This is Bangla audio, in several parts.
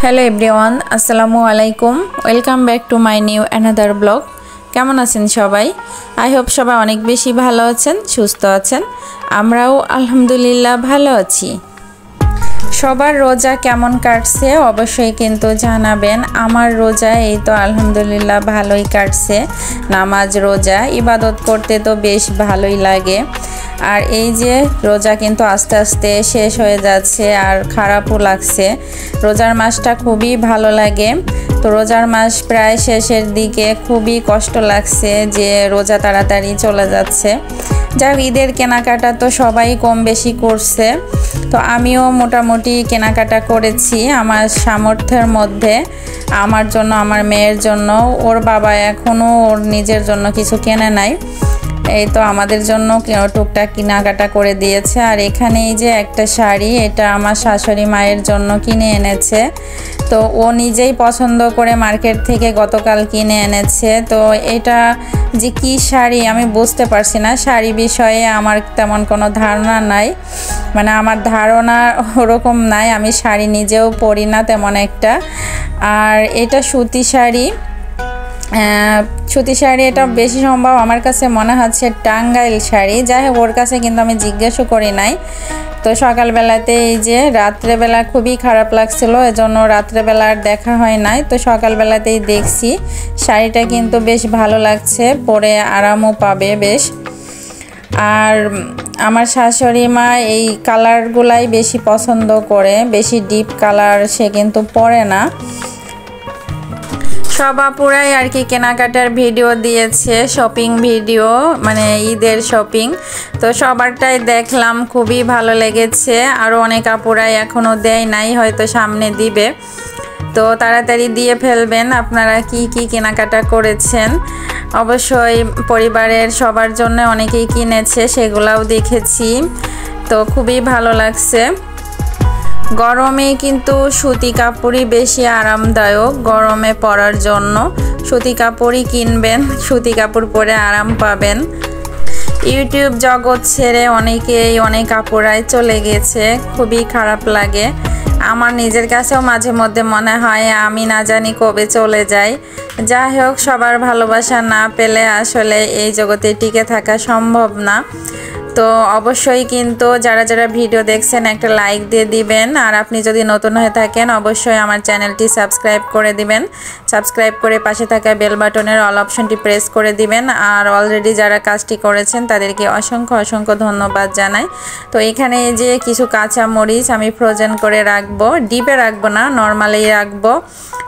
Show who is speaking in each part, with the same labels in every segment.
Speaker 1: হ্যালো এভরিওয়ান, আসসালামু আলাইকুম। Welcome back to my new another blog. কেমন আছেন সবাই? আই হোপ সবাই অনেক বেশি ভালো আছেন, সুস্থ আছেন। আমরাও আলহামদুলিল্লাহ ভালো আছি। সবার রোজা কেমন কাটছে অবশ্যই কিন্তু জানাবেন। আমার রোজা এই তো আলহামদুলিল্লাহ ভালোই কাটছে। নামাজ রোজা ইবাদত করতে তো বেশ ভালোই লাগে। আর এই যে রোজা কিন্তু আস্তে আস্তে শেষ হয়ে যাচ্ছে আর খারাপও লাগছে। রোজার মাসটা খুবই ভালো লাগে। তো রোজার মাস প্রায় শেষের দিকে, খুবই কষ্ট লাগছে যে রোজা তাড়াতাড়ি চলে যাচ্ছে। যাক, ঈদের কেনাকাটা তো সবাই কম বেশি করছে, তো আমিও মোটামুটি কেনাকাটা করেছি আমার সামর্থ্যের মধ্যে। আমার জন্য, আমার মেয়ের জন্য, ওর বাবা এখনও ওর নিজের জন্য কিছু কেনে নাই। এই তো আমাদের জন্য টুকটাক কেনাকাটা করে দিয়েছে। আর এখানে এই যে একটা শাড়ি, এটা আমার শাশুড়ি মায়ের জন্য কিনে এনেছে। তো ও নিজেই পছন্দ করে মার্কেট থেকে গতকাল কিনে এনেছে। তো এটা যে কি শাড়ি আমি বুঝতে পারছি না। শাড়ি বিষয়ে আমার তেমন কোনো ধারণা নাই, মানে আমার ধারণা ওরকম নাই। আমি শাড়ি নিজেও পরি না তেমন একটা। আর এটা সুতি শাড়ি, সুতি শাড়ি। এটা বেশি সম্ভব আমার কাছে মনে হচ্ছে টাঙ্গাইল শাড়ি। যাই হোক, ওর কাছে কিন্তু আমি জিজ্ঞাসা করি নাই। তো সকালবেলাতে এই যে রাত্রেবেলা খুবই খারাপ লাগছিল, এজন্য রাত্রেবেলা আর দেখা হয় নাই। তো সকালবেলাতেই দেখছি শাড়িটা কিন্তু বেশ ভালো লাগছে, পরে আরামও পাবে বেশ। আর আমার শাশুড়ি মা এই কালারগুলাই বেশি পছন্দ করে, বেশি ডিপ কালার সে কিন্তু পরে না। সব আপুরাই আর কি কেনাকাটার ভিডিও দিয়েছে, শপিং ভিডিও, মানে ঈদের শপিং। তো সবারটাই দেখলাম, খুবই ভালো লেগেছে। আরও অনেক আপুরাই এখনও দেয় নাই, হয়তো সামনে দিবে। তো তাড়াতাড়ি দিয়ে ফেলবেন আপনারা কি কি কেনাকাটা করেছেন। অবশ্যই পরিবারের সবার জন্য অনেকেই কিনেছে, সেগুলাও দেখেছি। তো খুবই ভালো লাগছে। গরমে কিন্তু সুতি কাপড়ই বেশি আরামদায়ক। গরমে পরার জন্য সুতি কাপড়ই কিনবেন, সুতি কাপড় পরে আরাম পাবেন। ইউটিউব জগৎ ছেড়ে অনেক আপুরাই চলে গেছে, খুবই খারাপ লাগে। আমার নিজের কাছেও মাঝে মধ্যে মনে হয় আমি না জানি কবে চলে যাই। যাই হোক, সবার ভালোবাসা না পেলে আসলে এই জগতে টিকে থাকা সম্ভব না। তো অবশ্যই কিন্তু যারা যারা ভিডিও দেখছেন একটা লাইক দিয়ে দিবেন। আর আপনি যদি নতুন হয়ে থাকেন অবশ্যই আমার চ্যানেলটি সাবস্ক্রাইব করে দিবেন। সাবস্ক্রাইব করে পাশে থাকা বেল বাটনের অল অপশনটি প্রেস করে দিবেন। আর অলরেডি যারা কাজটি করেছেন তাদেরকে অসংখ্য ধন্যবাদ জানাই। তো এখানে যে কিছু কাঁচা মরিচ আমি ফ্রোজেন করে রাখবো, ডিপে রাখবো না, নর্মালি রাখবো।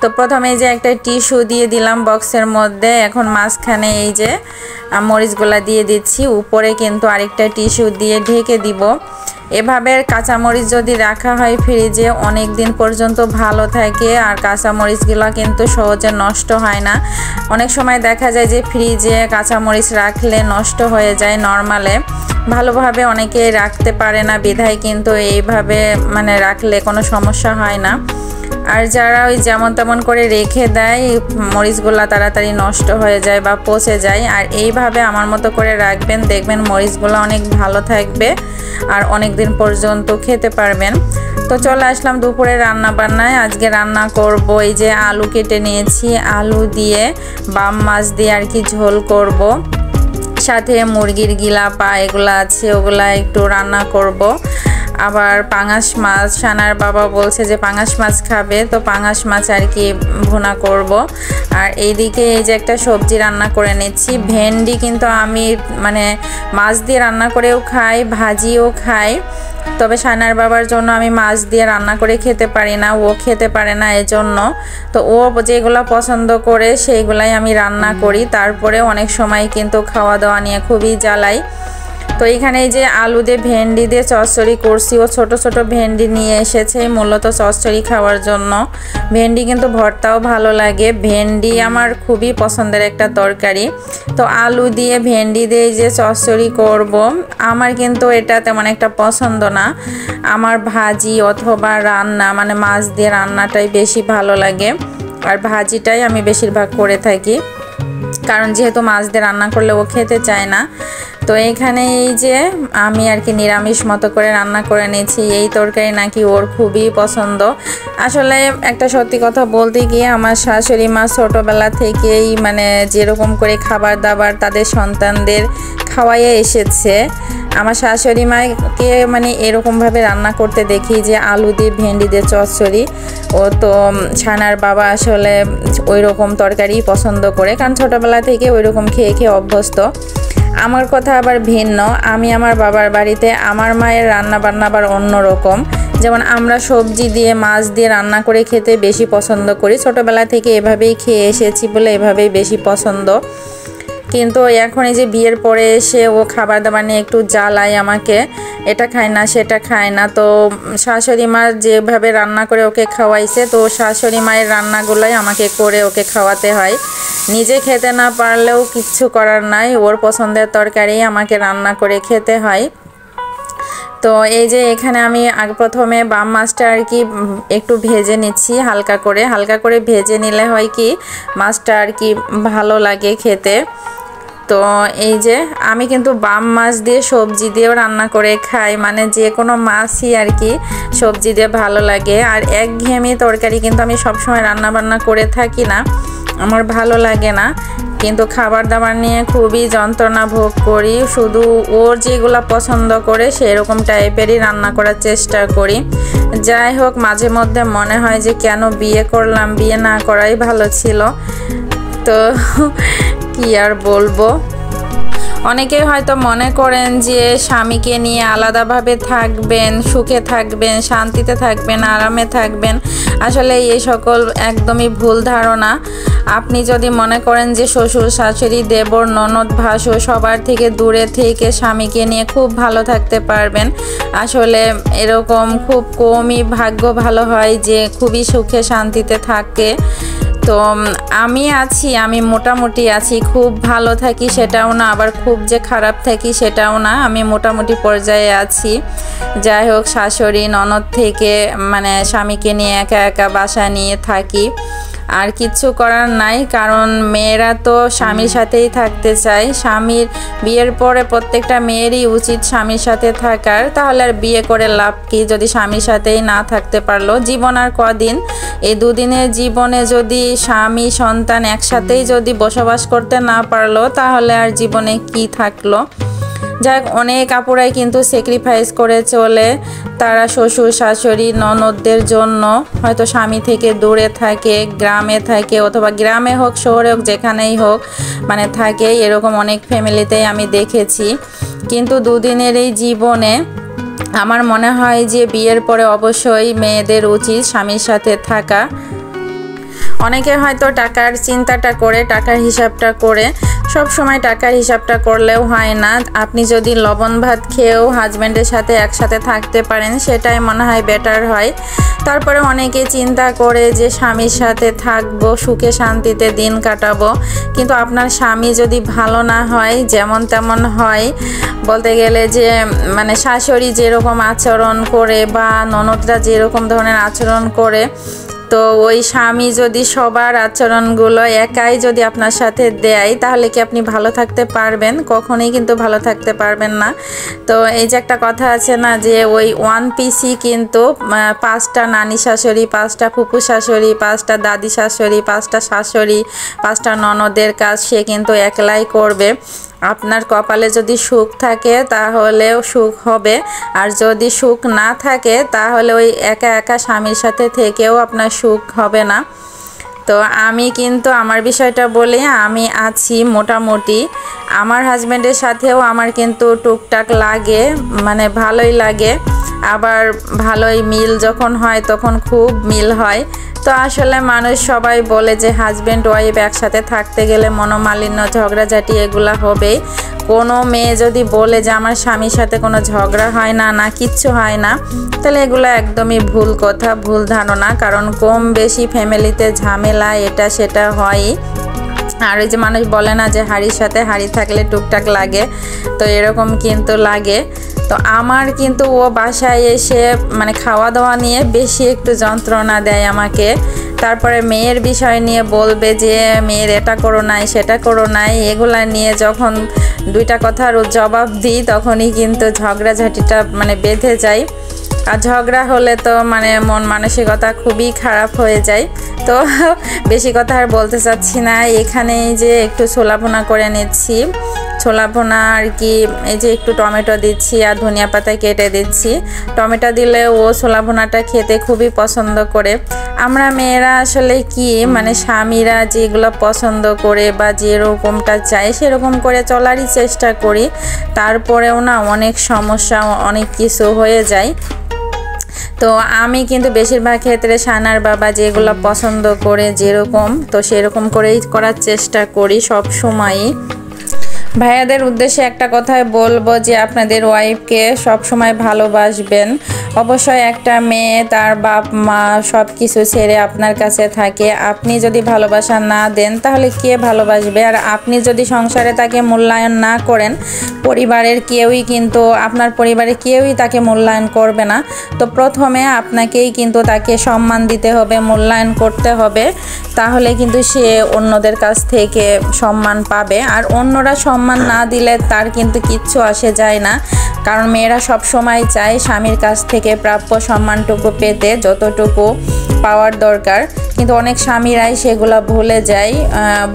Speaker 1: তো প্রথমে যে একটা টিস্যু দিয়ে দিলাম বক্সের মধ্যে। এখন মাঝখানে এই যে মরিচগুলা দিয়ে দিচ্ছি, উপরে কিন্তু আরেকটা টিস্যু দিয়ে ঢেকে দিব। এভাবে কাঁচামরিচ যদি রাখা হয় ফ্রিজে অনেক দিন পর্যন্ত ভালো থাকে। আর কাঁচামরিচগুলো কিন্তু সহজে নষ্ট হয় না। অনেক সময় দেখা যায় যে ফ্রিজে কাঁচামরিচ রাখলে নষ্ট হয়ে যায়, নর্মালে ভালোভাবে অনেকে রাখতে পারে না, বিধায় কিন্তু এইভাবে মানে রাখলে কোনো সমস্যা হয় না। আর যারা ওই যেমন তেমন করে রেখে দেয়, মরিচগুলা তাড়াতাড়ি নষ্ট হয়ে যায় বা পচে যায়। আর এইভাবে আমার মতো করে রাখবেন, দেখবেন মরিচগুলো অনেক ভালো থাকবে আর অনেক দিন পর্যন্ত খেতে পারবেন। তো চলে আসলাম দুপুরে রান্না বান্নায়। আজকে রান্না করব, এই যে আলু কেটে নিয়েছি, আলু দিয়ে বাম মাছ দিয়ে আর কি ঝোল করব। সাথে মুরগির গিলা পা এগুলো আছে, ওগুলা একটু রান্না করব। আবার পাঙাশ মাছ, সানার বাবা বলছে যে পাঙাশ মাছ খাবে, তো পাঙাশ মাছ আর কি ভুনা করব। আর এইদিকে এই যে একটা সবজি রান্না করে নিচ্ছি, ভেন্ডি। কিন্তু আমি মানে মাছ দিয়ে রান্না করেও খাই, ভাজিও খাই। তবে সানার বাবার জন্য আমি মাছ দিয়ে রান্না করে খেতে পারি না, ও খেতে পারে না এজন্য। তো ও যেগুলো পছন্দ করে সেইগুলাই আমি রান্না করি। তারপরে অনেক সময় কিন্তু খাওয়া দাওয়া নিয়ে খুবই জ্বালাই। তো এখানে এই যে আলু দিয়ে ভেন্ডি দিয়ে চচ্চড়ি করছি। ও ছোট ছোট ভেন্ডি নিয়ে এসেছে মূলত চচ্চড়ি খাওয়ার জন্য। ভেন্ডি কিন্তু ভর্তাও ভালো লাগে। ভেন্ডি আমার খুবই পছন্দের একটা তরকারি। তো আলু দিয়ে ভেন্ডি দিয়ে যে চচ্চড়ি করব, আমার কিন্তু এটা তেমন একটা পছন্দ না। আমার ভাজি অথবা রান্না, মানে মাছ দিয়ে রান্নাটাই বেশি ভালো লাগে। আর ভাজিটাই আমি বেশিরভাগ করে থাকি, কারণ যেহেতু মাছ দিয়ে রান্না করলে ও খেতে চায় না। তো তো এখানে এই যে আমি আর কি নিরামিষ মতো করে রান্না করে নিয়েছি। এই তরকারি নাকি ওর খুবই পছন্দ। আসলে একটা সত্যি কথা বলতে গিয়ে আমার শাশুড়ি মা ছোটোবেলা থেকেই মানে যেরকম করে খাবার দাবার তাদের সন্তানদের খাওয়াইয়ে এসেছে, আমার শাশুড়ি মাকে মানে এরকমভাবে রান্না করতে দেখি যে আলু দিয়ে ভেন্ডি দিয়ে চচ্চড়ি। ও তো ছানার বাবা আসলে ওই রকম তরকারি পছন্দ করে, কারণ ছোটোবেলা থেকে ওই রকম খেয়ে খেয়ে অভ্যস্ত। আমার কথা আবার ভিন্ন, আমি আমার বাবার বাড়িতে আমার মায়ের রান্না বান্না আবার অন্যরকম। যেমন আমরা সবজি দিয়ে মাছ দিয়ে রান্না করে খেতে বেশি পছন্দ করি, ছোটোবেলা থেকে এভাবেই খেয়ে এসেছি বলে এভাবেই বেশি পছন্দ। কিন্তু এখন এই যে বিয়ের পরে এসে ও খাবার দাবার নিয়ে একটু জ্বালায় আমাকে, এটা খায় না সেটা খায় না। তো শাশুড়ি মা যেভাবে রান্না করে ওকে খাওয়াইছে, তো শাশুড়ি মায়ের রান্নাগুলোই আমাকে করে ওকে খাওয়াতে হয়। নিজে খেতে না পারলেও কিচ্ছু করার নাই, ওর পছন্দের তরকারি আমাকে রান্না করে খেতে হয়। তো এই যে এখানে আমি প্রথমে বাম মাছটা আর কি একটু ভেজে নিচ্ছি হালকা করে ভেজে নিলে হয় কি মাছটা আর কি ভালো লাগে খেতে। তো এই যে আমি কিন্তু বাম মাছ দিয়ে সবজি দিয়েও রান্না করে খাই, মানে যে কোনো মাছই আর কি সবজি দিয়ে ভালো লাগে। আর একঘেয়েমি তরকারি কিন্তু আমি সবসময় রান্না বান্না করে থাকি না, আমার ভালো লাগে না। কিন্তু খাবার দাবার নিয়ে খুবই যন্ত্রণা ভোগ করি, শুধু ওর যেগুলো পছন্দ করে সেরকম টাইপেরই রান্না করার চেষ্টা করি। যাই হোক, মাঝে মধ্যে মনে হয় যে কেন বিয়ে করলাম, বিয়ে না করাই ভালো ছিল। তো কি আর বলবো, অনেকে হয়তো মনে করেন যে স্বামীকে নিয়ে আলাদাভাবে থাকবেন, সুখে থাকবেন, শান্তিতে থাকবেন, আরামে থাকবেন। আসলে এই সকল একদমই ভুল ধারণা। আপনি যদি মনে করেন যে শ্বশুর শাশুড়ি দেবর ননদ ভাসুর সবার থেকে দূরে থেকে স্বামীকে নিয়ে খুব ভালো থাকতে পারবেন, আসলে এরকম খুব কমই ভাগ্য ভালো হয় যে খুবই সুখে শান্তিতে থাকে। তো আমি মোটামুটি আছি, খুব ভালো থাকি সেটাও না, আবার খুব যে খারাপ থাকি সেটাও না, আমি মোটামুটি পর্যায়ে আছি। যাই হোক, শাশুড়ি ননদ থেকে মানে স্বামীকে নিয়ে একা একা বাসা নিয়ে থাকি, আর কিচ্ছু করার নাই। কারণ মেয়েরা তো স্বামীর সাথেই থাকতে চায়, স্বামীর বিয়ের পরে প্রত্যেকটা মেয়েরই উচিত স্বামীর সাথে থাকার। তাহলে আর বিয়ে করে লাভ কি যদি স্বামীর সাথেই না থাকতে পারলো? জীবন আর কদিন, এই দুদিনের জীবনে যদি স্বামী সন্তান একসাথেই যদি বসবাস করতে না পারলো তাহলে আর জীবনে কি থাকলো? যাই হোক, অনেক আপুরাই কিন্তু স্যাক্রিফাইস করে চলে, তারা শ্বশুর শাশুড়ি ননদদের জন্য হয়তো স্বামী থেকে দূরে থাকে, গ্রামে থাকে, অথবা গ্রামে হোক শহরে হোক যেখানেই হোক মানে থাকে, এরকম অনেক ফ্যামিলিতেই আমি দেখেছি। কিন্তু দুদিনের এই জীবনে আমার মনে হয় যে বিয়ের পরে অবশ্যই মেয়েদের উচিত স্বামীর সাথে থাকা। অনেকে হয়তো টাকার চিন্তাটা করে, টাকার হিসাবটা করে, সব সময় টাকার হিসাবটা করলেও হয় না। আপনি যদি লবণ ভাত খেয়েও হাজব্যান্ডের সাথে একসাথে থাকতে পারেন সেটাই মনে হয় বেটার হয়। তারপরে অনেকে চিন্তা করে যে স্বামীর সাথে থাকবো, সুখে শান্তিতে দিন কাটাবো, কিন্তু আপনার স্বামী যদি ভালো না হয়, যেমন তেমন হয়, বলতে গেলে যে মানে শাশুড়ি যেরকম আচরণ করে বা ননদরা যেরকম ধরনের আচরণ করে, তো ওই স্বামী যদি সবার আচরণগুলো একাই যদি আপনার সাথে দেয় তাহলে কি আপনি ভালো থাকতে পারবেন? কখনোই কিন্তু ভালো থাকতে পারবেন না। তো এই যে একটা কথা আছে না যে ওই ওয়ান পিসই কিন্তু 5টা নানি শাশুড়ি, 5টা ফুপু শাশুড়ি, 5টা দাদি শাশুড়ি, 5টা শাশুড়ি, 5টা ননদের কাজ সে কিন্তু একলাই করবে। আপনার কপালে যদি সুখ থাকে তাহলেও সুখ হবে, আর যদি সুখ না থাকে তাহলে ওই একা একা স্বামীর সাথে থেকেও আপনার সুখ হবে না। তো আমি কিন্তু আমার বিষয়টা বলি, আমি আছি মোটামুটি। আমার হাজব্যান্ডের সাথেও আমার কিন্তু টুকটাক লাগে, মানে ভালোই লাগে, আবার ভালোই মিল যখন হয় তখন খুব মিল হয়। তো আসলে মানুষ সবাই বলে যে হাজব্যান্ড ওয়াইফ একসাথে থাকতে গেলে মনোমালিন্য ঝগড়াঝাটি এগুলা হবেই। কোনো মেয়ে যদি বলে যে আমার স্বামীর সাথে কোনো ঝগড়া হয় না, না কিচ্ছু হয় না, তাহলে এগুলো একদমই ভুল কথা, ভুল ধারণা। কারণ কম বেশি ফ্যামিলিতে ঝামেলা এটা সেটা হয়ই। আর ওই যে মানুষ বলে না যে হাড়ির সাথে হাড়ি থাকলে টুকটাক লাগে, তো এরকম কিন্তু লাগে। তো আমার কিন্তু ও বাসায় এসে মানে খাওয়া দাওয়া নিয়ে বেশি একটু যন্ত্রণা দেয় আমাকে। তারপরে মেয়ের বিষয় নিয়ে বলবে যে মেয়ের এটা করো নাই সেটা করো নাই, এগুলা নিয়ে যখন দুইটা কথার জবাব দিই তখনই কিন্তু ঝগড়াঝাটিটা মানে বেঁধে যায়। আর ঝগড়া হলে তো মানে মন মানসিকতা খুবই খারাপ হয়ে যায়। তো বেশি কথা আর বলতে চাচ্ছি না, এখানে যে একটু ছোলা ভুনা করে নিচ্ছি। ছোলা ভুনা আর কি, এই যে একটু টমেটো দিচ্ছি আর ধনিয়া পাতা কেটে দিচ্ছি। টমেটো দিলে ও ছোলা ভুনাটা খেতে খুবই পছন্দ করে। আমরা মেয়েরা আসলে কি মানে স্বামীরা যেগুলো পছন্দ করে বা যেরকমটা চায় সেরকম করে চলারই চেষ্টা করি, তারপরেও না অনেক সমস্যা অনেক কিছু হয়ে যায়। তো আমি কিন্তু বেশিরভাগ ক্ষেত্রে সানার বাবা যেগুলো পছন্দ করে যেরকম, তো সেরকম করেই করার চেষ্টা করি সব সময়ই। ভাইয়াদের উদ্দেশ্যে একটা কথাই বলবো যে আপনাদের ওয়াইফকে সব সময় ভালোবাসবেন। অবশ্যই একটা মেয়ে তার বাপ মা সব কিছু ছেড়ে আপনার কাছে থাকে, আপনি যদি ভালোবাসা না দেন তাহলে কে ভালোবাসবে? আর আপনি যদি সংসারে তাকে মূল্যায়ন না করেন, পরিবারের কেউই কিন্তু আপনার পরিবারের কেউই তাকে মূল্যায়ন করবে না। তো প্রথমে আপনাকেই কিন্তু তাকে সম্মান দিতে হবে, মূল্যায়ন করতে হবে, তাহলে কিন্তু সে অন্যদের কাছ থেকে সম্মান পাবে। আর অন্যরা সম্মান না দিলে তার কিন্তু কিচ্ছু আসে যায় না, কারণ মেয়েরা সব সময় চায় স্বামীর কাছ থেকে প্রাপ্য সম্মানটুকু পেতে, যতটুকু পাওয়ার দরকার। কিন্তু অনেক স্বামীরাই সেগুলো ভুলে যায়,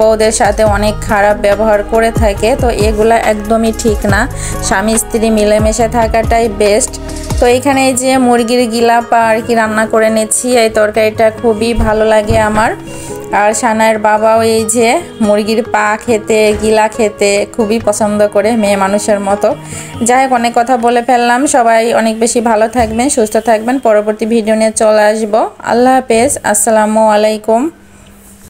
Speaker 1: বউদের সাথে অনেক খারাপ ব্যবহার করে থাকে। তো এগুলা একদমই ঠিক না, স্বামী স্ত্রী মিলেমিশে থাকাটাই বেস্ট। তো এখানে এই যে মুরগির গিলাপা আর কি রান্না করে নিচ্ছি, এই তরকারিটা খুবই ভালো লাগে আমার। আর সানায়ের বাবাও এই যে মুরগির পা খেতে, গিলা খেতে খুবই পছন্দ করে, মেয়ে মানুষের মতো। যাই হোক, অনেক কথা বলে ফেললাম। সবাই অনেক বেশি ভালো থাকবেন, সুস্থ থাকবেন। পরবর্তী ভিডিও নিয়ে চলে আসবো। আল্লাহ হাফেজ, আসসালামু আলাইকুম।